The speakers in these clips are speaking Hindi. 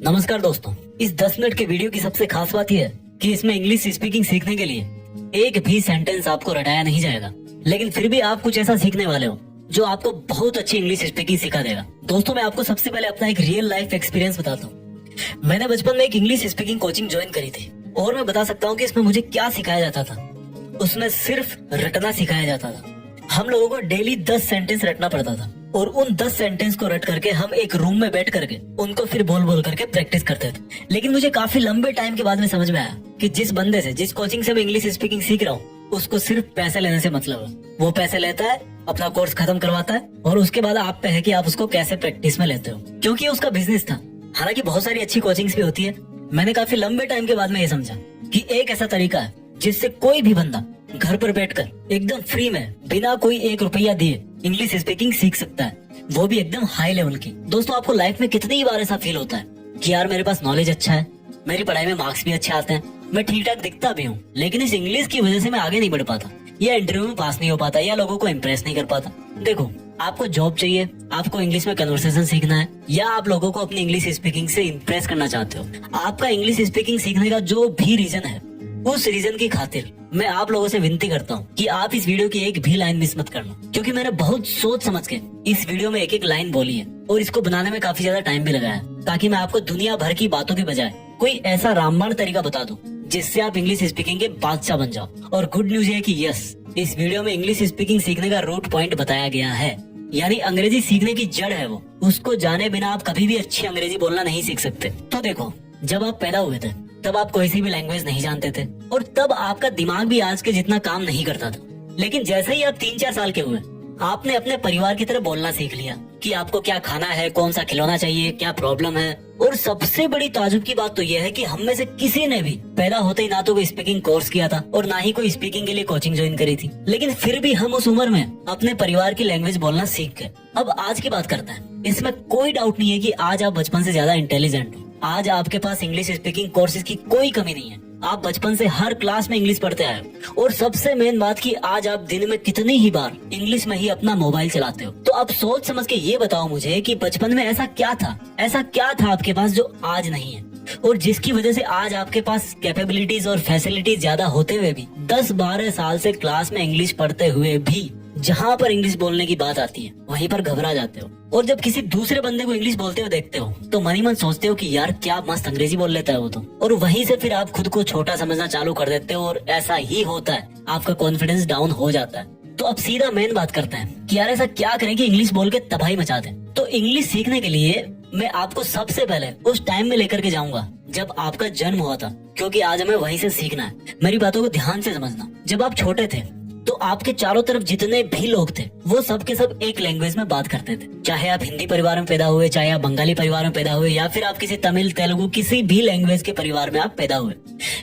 नमस्कार दोस्तों, इस 10 मिनट के वीडियो की सबसे खास बात यह है कि इसमें इंग्लिश स्पीकिंग सीखने के लिए एक भी सेंटेंस आपको रटाया नहीं जाएगा, लेकिन फिर भी आप कुछ ऐसा सीखने वाले हो जो आपको बहुत अच्छी इंग्लिश स्पीकिंग सिखा देगा। दोस्तों, मैं आपको सबसे पहले अपना एक रियल लाइफ एक्सपीरियंस बताता हूँ। मैंने बचपन में एक इंग्लिश स्पीकिंग कोचिंग ज्वाइन करी थी और मैं बता सकता हूँ कि इसमें मुझे क्या सिखाया जाता था। उसमें सिर्फ रटना सिखाया जाता था। हम लोगों को डेली 10 सेंटेंस रटना पड़ता था और उन 10 सेंटेंस को रट करके हम एक रूम में बैठ करके उनको फिर बोल बोल करके प्रैक्टिस करते थे। लेकिन मुझे काफी लंबे टाइम के बाद में समझ में आया कि जिस बंदे से, जिस कोचिंग से मैं इंग्लिश स्पीकिंग सीख रहा हूँ, उसको सिर्फ पैसे लेने से मतलब है। वो पैसे लेता है, अपना कोर्स खत्म करवाता है और उसके बाद आप पे है कि आप उसको कैसे प्रैक्टिस में लेते हो, क्योंकि उसका बिजनेस था। हालांकि बहुत सारी अच्छी कोचिंग्स भी होती है। मैंने काफी लंबे टाइम के बाद में ये समझा कि एक ऐसा तरीका है जिससे कोई भी बंदा घर पर बैठकर एकदम फ्री में बिना कोई 1 रुपया दिए इंग्लिश स्पीकिंग सीख सकता है, वो भी एकदम हाई लेवल की। दोस्तों, आपको लाइफ में कितनी बार ऐसा फील होता है कि यार मेरे पास नॉलेज अच्छा है, मेरी पढ़ाई में मार्क्स भी अच्छे आते हैं, मैं ठीक ठाक दिखता भी हूँ, लेकिन इस इंग्लिश की वजह से मैं आगे नहीं बढ़ पाता, या इंटरव्यू में पास नहीं हो पाता, या लोगों को इम्प्रेस नहीं कर पाता। देखो, आपको जॉब चाहिए, आपको इंग्लिश में कन्वर्सेशन सीखना है, या आप लोगों को अपनी इंग्लिश स्पीकिंग से इम्प्रेस करना चाहते हो, आपका इंग्लिश स्पीकिंग सीखने का जो भी रीजन है, उस रीजन की खातिर मैं आप लोगों से विनती करता हूँ कि आप इस वीडियो की एक भी लाइन मिस मत करना, क्योंकि मैंने बहुत सोच समझ के इस वीडियो में एक एक लाइन बोली है और इसको बनाने में काफी ज्यादा टाइम भी लगाया है, ताकि मैं आपको दुनिया भर की बातों के बजाय कोई ऐसा रामबाण तरीका बता दूं जिससे आप इंग्लिश स्पीकिंग के बादशाह बन जाओ। और गुड न्यूज है कि यस, इस वीडियो में इंग्लिश स्पीकिंग सीखने का रूट पॉइंट बताया गया है, यानी अंग्रेजी सीखने की जड़ है वो। उसको जाने बिना आप कभी भी अच्छी अंग्रेजी बोलना नहीं सीख सकते। तो देखो, जब आप पैदा हुए थे तब आप कोई सी भी लैंग्वेज नहीं जानते थे और तब आपका दिमाग भी आज के जितना काम नहीं करता था। लेकिन जैसे ही आप 3-4 साल के हुए, आपने अपने परिवार की तरह बोलना सीख लिया कि आपको क्या खाना है, कौन सा खिलौना चाहिए, क्या प्रॉब्लम है। और सबसे बड़ी ताजुब की बात तो यह है कि हम में से किसी ने भी पैदा होते ही ना तो कोई स्पीकिंग कोर्स किया था और ना ही कोई स्पीकिंग के लिए कोचिंग ज्वाइन करी थी, लेकिन फिर भी हम उस उम्र में अपने परिवार की लैंग्वेज बोलना सीख गए। अब आज की बात करते हैं। इसमें कोई डाउट नहीं है कि आज आप बचपन से ज्यादा इंटेलिजेंट हो। आज आपके पास इंग्लिश स्पीकिंग कोर्सेज की कोई कमी नहीं है। आप बचपन से हर क्लास में इंग्लिश पढ़ते आए हो। और सबसे मेन बात कि आज आप दिन में कितनी ही बार इंग्लिश में ही अपना मोबाइल चलाते हो। तो अब सोच समझ के ये बताओ मुझे कि बचपन में ऐसा क्या था आपके पास जो आज नहीं है, और जिसकी वजह से आज आपके पास कैपेबिलिटीज और फैसिलिटीज ज्यादा होते हुए भी 10-12 साल से क्लास में इंग्लिश पढ़ते हुए भी जहाँ पर इंग्लिश बोलने की बात आती है वहीं पर घबरा जाते हो। और जब किसी दूसरे बंदे को इंग्लिश बोलते हुए देखते हो तो मन ही मन सोचते हो कि यार क्या मस्त अंग्रेजी बोल लेता है वो तो, और वहीं से फिर आप खुद को छोटा समझना चालू कर देते हो। और ऐसा ही होता है, आपका कॉन्फिडेंस डाउन हो जाता है। तो अब सीधा मेन बात करते हैं कि यार ऐसा क्या करें कि इंग्लिश बोल के तबाही मचा दें। तो इंग्लिश सीखने के लिए मैं आपको सबसे पहले उस टाइम में लेकर के जाऊंगा जब आपका जन्म हुआ था, क्योंकि आज हमें वहीं से सीखना है। मेरी बातों को ध्यान से समझना। जब आप छोटे थे तो आपके चारों तरफ जितने भी लोग थे वो सब के सब एक लैंग्वेज में बात करते थे। चाहे आप हिंदी परिवार में पैदा हुए, चाहे आप बंगाली परिवार में पैदा हुए, या फिर आप किसी तमिल, तेलुगु, किसी भी लैंग्वेज के परिवार में आप पैदा हुए,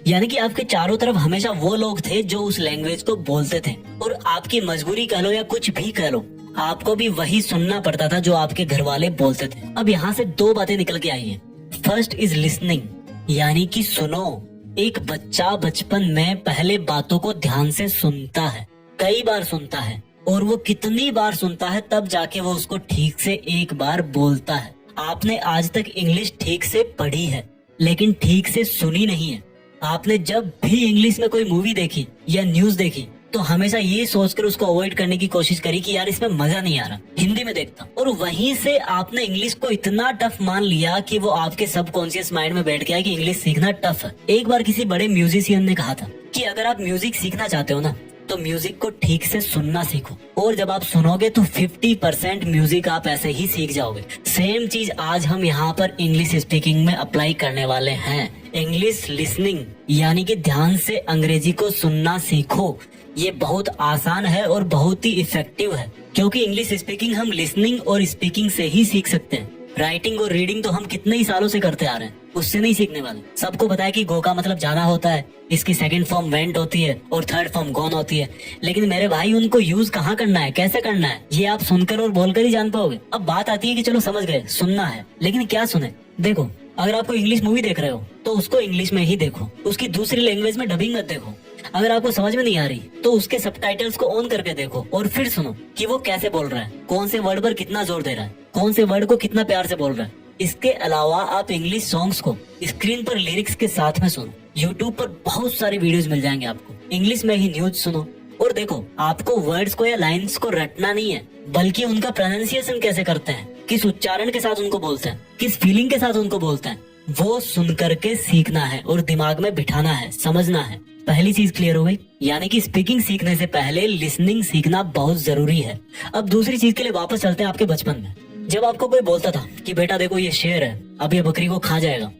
यानी कि आपके चारों तरफ हमेशा वो लोग थे जो उस लैंग्वेज को बोलते थे। और आपकी मजबूरी कह लो या कुछ भी कह लो, आपको भी वही सुनना पड़ता था जो आपके घर वाले बोलते थे। अब यहाँ से 2 बातें निकल के आई है। फर्स्ट इज लिसनिंग, यानी कि सुनो। एक बच्चा बचपन में पहले बातों को ध्यान से सुनता है, कई बार सुनता है, और वो कितनी बार सुनता है तब जाके वो उसको ठीक से एक बार बोलता है। आपने आज तक इंग्लिश ठीक से पढ़ी है लेकिन ठीक से सुनी नहीं है। आपने जब भी इंग्लिश में कोई मूवी देखी या न्यूज देखी तो हमेशा ये सोचकर उसको अवॉइड करने की कोशिश करी कि यार इसमें मजा नहीं आ रहा, हिंदी में देखता। और वहीं से आपने इंग्लिश को इतना टफ मान लिया कि वो आपके सबकॉन्शियस माइंड में बैठ गया कि इंग्लिश सीखना टफ है। एक बार किसी बड़े म्यूजिशियन ने कहा था कि अगर आप म्यूजिक सीखना चाहते हो ना तो म्यूजिक को ठीक से सुनना सीखो, और जब आप सुनोगे तो 50% म्यूजिक आप ऐसे ही सीख जाओगे। सेम चीज आज हम यहाँ पर इंग्लिश स्पीकिंग में अप्लाई करने वाले हैं। इंग्लिश लिसनिंग, यानी कि ध्यान से अंग्रेजी को सुनना सीखो। ये बहुत आसान है और बहुत ही इफेक्टिव है, क्योंकि इंग्लिश स्पीकिंग हम लिसनिंग और स्पीकिंग से ही सीख सकते हैं। राइटिंग और रीडिंग तो हम कितने ही सालों से करते आ रहे हैं, उससे नहीं सीखने वाले। सबको पता है कि गो का मतलब जाना होता है, इसकी सेकंड फॉर्म वेंट होती है और थर्ड फॉर्म गॉन होती है। लेकिन मेरे भाई, उनको यूज कहाँ करना है, कैसे करना है, ये आप सुनकर और बोलकर ही जान पाओगे। अब बात आती है कि चलो समझ गए, सुनना है, लेकिन क्या सुने। देखो, अगर आपको इंग्लिश मूवी देख रहे हो तो उसको इंग्लिश में ही देखो, उसकी दूसरी लैंग्वेज में डबिंग मत देखो। अगर आपको समझ में नहीं आ रही तो उसके सबटाइटल्स को ऑन करके देखो और फिर सुनो कि वो कैसे बोल रहा है, कौन से वर्ड पर कितना जोर दे रहा है, कौन से वर्ड को कितना प्यार से बोल रहा है। इसके अलावा आप इंग्लिश सॉन्ग्स को स्क्रीन पर लिरिक्स के साथ में सुनो। यूट्यूब पर बहुत सारे वीडियोस मिल जाएंगे आपको। इंग्लिश में ही न्यूज सुनो और देखो, आपको वर्ड्स को या लाइंस को रटना नहीं है, बल्कि उनका प्रोनाउंसिएशन कैसे करते हैं, किस उच्चारण के साथ उनको बोलते हैं, किस फीलिंग के साथ उनको बोलते हैं, वो सुन करके सीखना है और दिमाग में बिठाना है, समझना है। पहली चीज क्लियर हो गई, यानी कि स्पीकिंग सीखने से पहले लिसनिंग सीखना बहुत जरूरी है। अब दूसरी चीज के लिए वापस चलते हैं आपके बचपन में। जब आपको कोई बोलता था कि बेटा देखो ये शेर है, अब ये बकरी को खा जाएगा,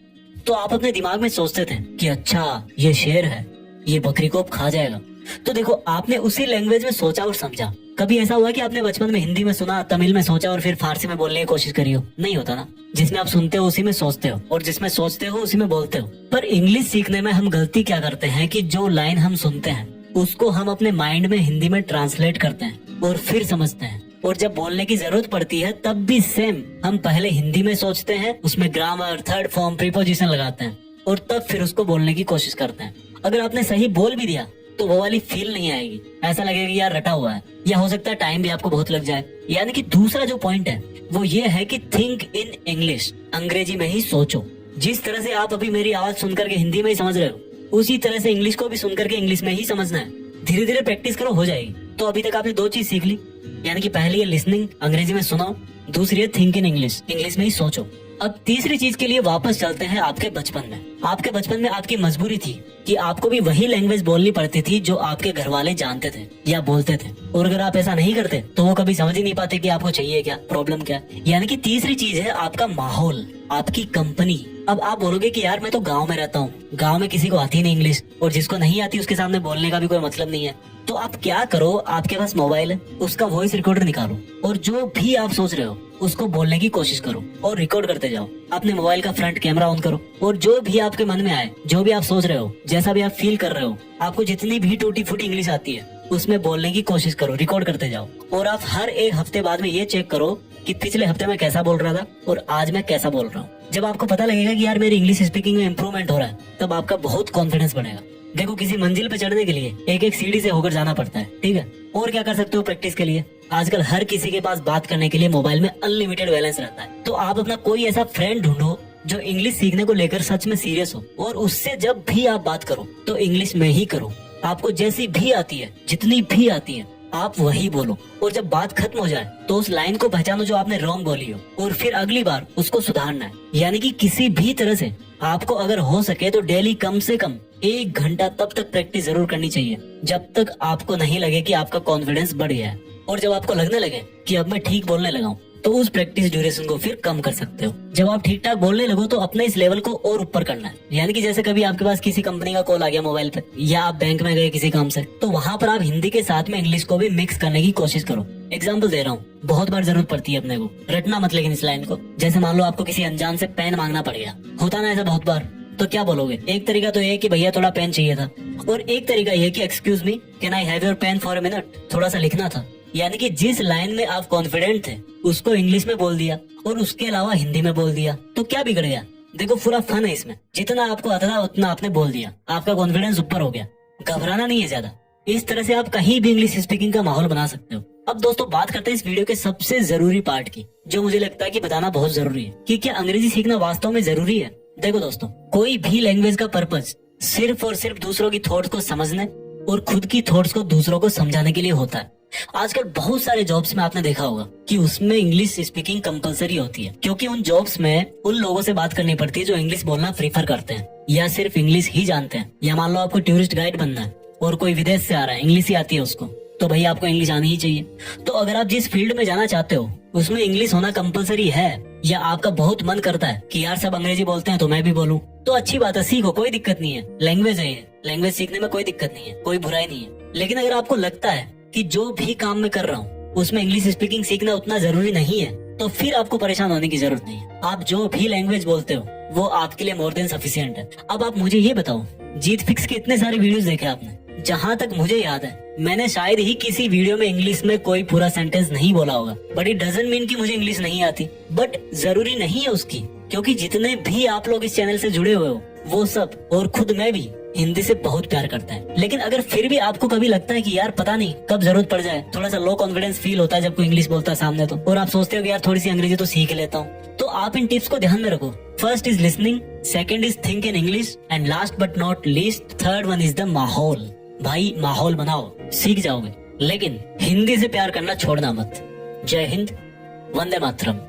तो आप अपने दिमाग में सोचते थे कि अच्छा ये शेर है, ये बकरी को अब खा जाएगा। तो देखो, आपने उसी लैंग्वेज में सोचा और समझा। कभी ऐसा हुआ कि आपने बचपन में हिंदी में सुना, तमिल में सोचा और फिर फारसी में बोलने की कोशिश करी हो? नहीं होता ना। जिसमें आप सुनते हो उसी में सोचते हो और जिसमें सोचते हो उसी में बोलते हो। पर इंग्लिश सीखने में हम गलती क्या करते हैं कि जो लाइन हम सुनते हैं उसको हम अपने माइंड में हिंदी में ट्रांसलेट करते हैं और फिर समझते हैं, और जब बोलने की जरूरत पड़ती है तब भी सेम हम पहले हिंदी में सोचते हैं, उसमें ग्रामर, थर्ड फॉर्म, प्रीपोजिशन लगाते हैं और तब फिर उसको बोलने की कोशिश करते हैं। अगर आपने सही बोल भी दिया तो वो वाली फील नहीं आएगी, ऐसा लगेगा कि यार रटा हुआ है, या हो सकता है टाइम भी आपको बहुत लग जाए। यानी कि दूसरा जो पॉइंट है वो ये है कि थिंक इन इंग्लिश, अंग्रेजी में ही सोचो। जिस तरह से आप अभी मेरी आवाज सुनकर के हिंदी में ही समझ रहे हो, उसी तरह से इंग्लिश को भी सुनकर के इंग्लिश में ही समझना है। धीरे धीरे प्रैक्टिस करो, हो जाएगी। तो अभी तक आपने दो चीज सीख ली, यानी कि पहली है लिसनिंग, अंग्रेजी में सुनो, दूसरी है थिंक इन इंग्लिश, इंग्लिश में ही सोचो। अब तीसरी चीज के लिए वापस चलते हैं आपके बचपन में। आपके बचपन में आपकी मजबूरी थी कि आपको भी वही लैंग्वेज बोलनी पड़ती थी जो आपके घर वाले जानते थे या बोलते थे, और अगर आप ऐसा नहीं करते तो वो कभी समझ ही नहीं पाते कि आपको चाहिए क्या, प्रॉब्लम क्या। यानी कि तीसरी चीज है आपका माहौल, आपकी कंपनी। अब आप बोलोगे कि यार मैं तो गांव में रहता हूँ, गांव में किसी को आती नहीं इंग्लिश, और जिसको नहीं आती उसके सामने बोलने का भी कोई मतलब नहीं है। तो आप क्या करो, आपके पास मोबाइल है, उसका वॉइस रिकॉर्डर निकालो और जो भी आप सोच रहे हो उसको बोलने की कोशिश करो और रिकॉर्ड करते जाओ। अपने मोबाइल का फ्रंट कैमरा ऑन करो और जो भी आपके मन में आए, जो भी आप सोच रहे हो, जैसा भी आप फील कर रहे हो, आपको जितनी भी टूटी फूटी इंग्लिश आती है उसमें बोलने की कोशिश करो, रिकॉर्ड करते जाओ। और आप हर एक हफ्ते बाद में ये चेक करो कि पिछले हफ्ते में कैसा बोल रहा था और आज मैं कैसा बोल रहा हूँ। जब आपको पता लगेगा कि यार मेरी इंग्लिश स्पीकिंग में इम्प्रूवमेंट हो रहा है, तब आपका बहुत कॉन्फिडेंस बढ़ेगा। देखो, किसी मंजिल पे चढ़ने के लिए एक एक सीढ़ी से होकर जाना पड़ता है, ठीक है। और क्या कर सकते हो प्रैक्टिस के लिए? आजकल हर किसी के पास बात करने के लिए मोबाइल में अनलिमिटेड बैलेंस रहता है, तो आप अपना कोई ऐसा फ्रेंड ढूंढो जो इंग्लिश सीखने को लेकर सच में सीरियस हो, और उससे जब भी आप बात करो तो इंग्लिश में ही करो। आपको जैसी भी आती है, जितनी भी आती है, आप वही बोलो। और जब बात खत्म हो जाए तो उस लाइन को पहचानो जो आपने रॉन्ग बोली हो, और फिर अगली बार उसको सुधारना है। यानी कि किसी भी तरह से आपको अगर हो सके तो डेली कम से कम 1 घंटा तब तक प्रैक्टिस जरूर करनी चाहिए, जब तक आपको नहीं लगे कि आपका कॉन्फिडेंस बढ़ गया है। और जब आपको लगने लगे कि अब मैं ठीक बोलने लगा हूँ, तो उस प्रैक्टिस ड्यूरेशन को फिर कम कर सकते हो। जब आप ठीक ठाक बोलने लगो तो अपने इस लेवल को और ऊपर करना है। यानी कि जैसे कभी आपके पास किसी कंपनी का कॉल आ गया मोबाइल पे, या आप बैंक में गए किसी काम से, तो वहाँ पर आप हिंदी के साथ में इंग्लिश को भी मिक्स करने की कोशिश करो। एग्जाम्पल दे रहा हूँ, बहुत बार जरूरत पड़ती है अपने को, रटना मत लेकिन इस लाइन को। जैसे मान लो आपको किसी अनजान से पेन मांगना पड़ गया, होता ना ऐसा बहुत बार, तो क्या बोलोगे? एक तरीका तो ये कि भैया थोड़ा पेन चाहिए था, और एक तरीका ये कि excuse me, can I have your pen for a minute, थोड़ा सा लिखना था। यानी कि जिस लाइन में आप कॉन्फिडेंट थे उसको इंग्लिश में बोल दिया और उसके अलावा हिंदी में बोल दिया, तो क्या बिगड़ गया? देखो, पूरा फन है इसमें। जितना आपको आता था उतना आपने बोल दिया, आपका कॉन्फिडेंस ऊपर हो गया। घबराना नहीं है ज्यादा। इस तरह से आप कहीं भी इंग्लिश स्पीकिंग का माहौल बना सकते हो। अब दोस्तों, बात करते हैं इस वीडियो के सबसे जरूरी पार्ट की, जो मुझे लगता है कि बताना बहुत जरूरी है कि क्या अंग्रेजी सीखना वास्तव में जरूरी है। देखो दोस्तों, कोई भी लैंग्वेज का पर्पस सिर्फ और सिर्फ दूसरों की थॉट्स को समझने और खुद की थॉट्स को दूसरों को समझाने के लिए होता है। आजकल बहुत सारे जॉब्स में आपने देखा होगा कि उसमें इंग्लिश स्पीकिंग कंपलसरी होती है, क्योंकि उन जॉब्स में उन लोगों से बात करनी पड़ती है जो इंग्लिश बोलना प्रीफर करते हैं या सिर्फ इंग्लिश ही जानते हैं। या मान लो आपको टूरिस्ट गाइड बनना है और कोई विदेश से आ रहा है, इंग्लिश ही आती है उसको, तो भाई आपको इंग्लिश आनी ही चाहिए। तो अगर आप जिस फील्ड में जाना चाहते हो उसमें इंग्लिश होना कंपलसरी है, या आपका बहुत मन करता है कि यार सब अंग्रेजी बोलते हैं तो मैं भी बोलूं, तो अच्छी बात है, सीखो, कोई दिक्कत नहीं है। लैंग्वेज है ये, लैंग्वेज सीखने में कोई दिक्कत नहीं है, कोई बुराई नहीं है। लेकिन अगर आपको लगता है कि जो भी काम मैं कर रहा हूँ उसमें इंग्लिश स्पीकिंग सीखना उतना जरूरी नहीं है, तो फिर आपको परेशान होने की जरूरत नहीं है। आप जो भी लैंग्वेज बोलते हो वो आपके लिए मोर देन सफिशिएंट है। अब आप मुझे ये बताओ, जीत फिक्स के इतने सारे वीडियोस देखे आपने, जहाँ तक मुझे याद है मैंने शायद ही किसी वीडियो में इंग्लिश में कोई पूरा सेंटेंस नहीं बोला होगा। बट इट डजंट मीन कि मुझे इंग्लिश नहीं आती, बट जरूरी नहीं है उसकी, क्योंकि जितने भी आप लोग इस चैनल से जुड़े हुए हो वो सब, और खुद मैं भी, हिंदी से बहुत प्यार करता है। लेकिन अगर फिर भी आपको कभी लगता है कि यार पता नहीं कब जरूरत पड़ जाए, थोड़ा सा लो कॉन्फिडेंस फील होता है जब कोई इंग्लिश बोलता है सामने तो, और आप सोचते हो कि यार थोड़ी सी अंग्रेजी तो सीख लेता हूँ, तो आप इन टिप्स को ध्यान में रखो। First is listening, second is think in English, and last but not least third one is the माहौल। भाई माहौल बनाओ, सीख जाओगे, लेकिन हिंदी से प्यार करना छोड़ना मत। जय हिंद, वंदे मातरम।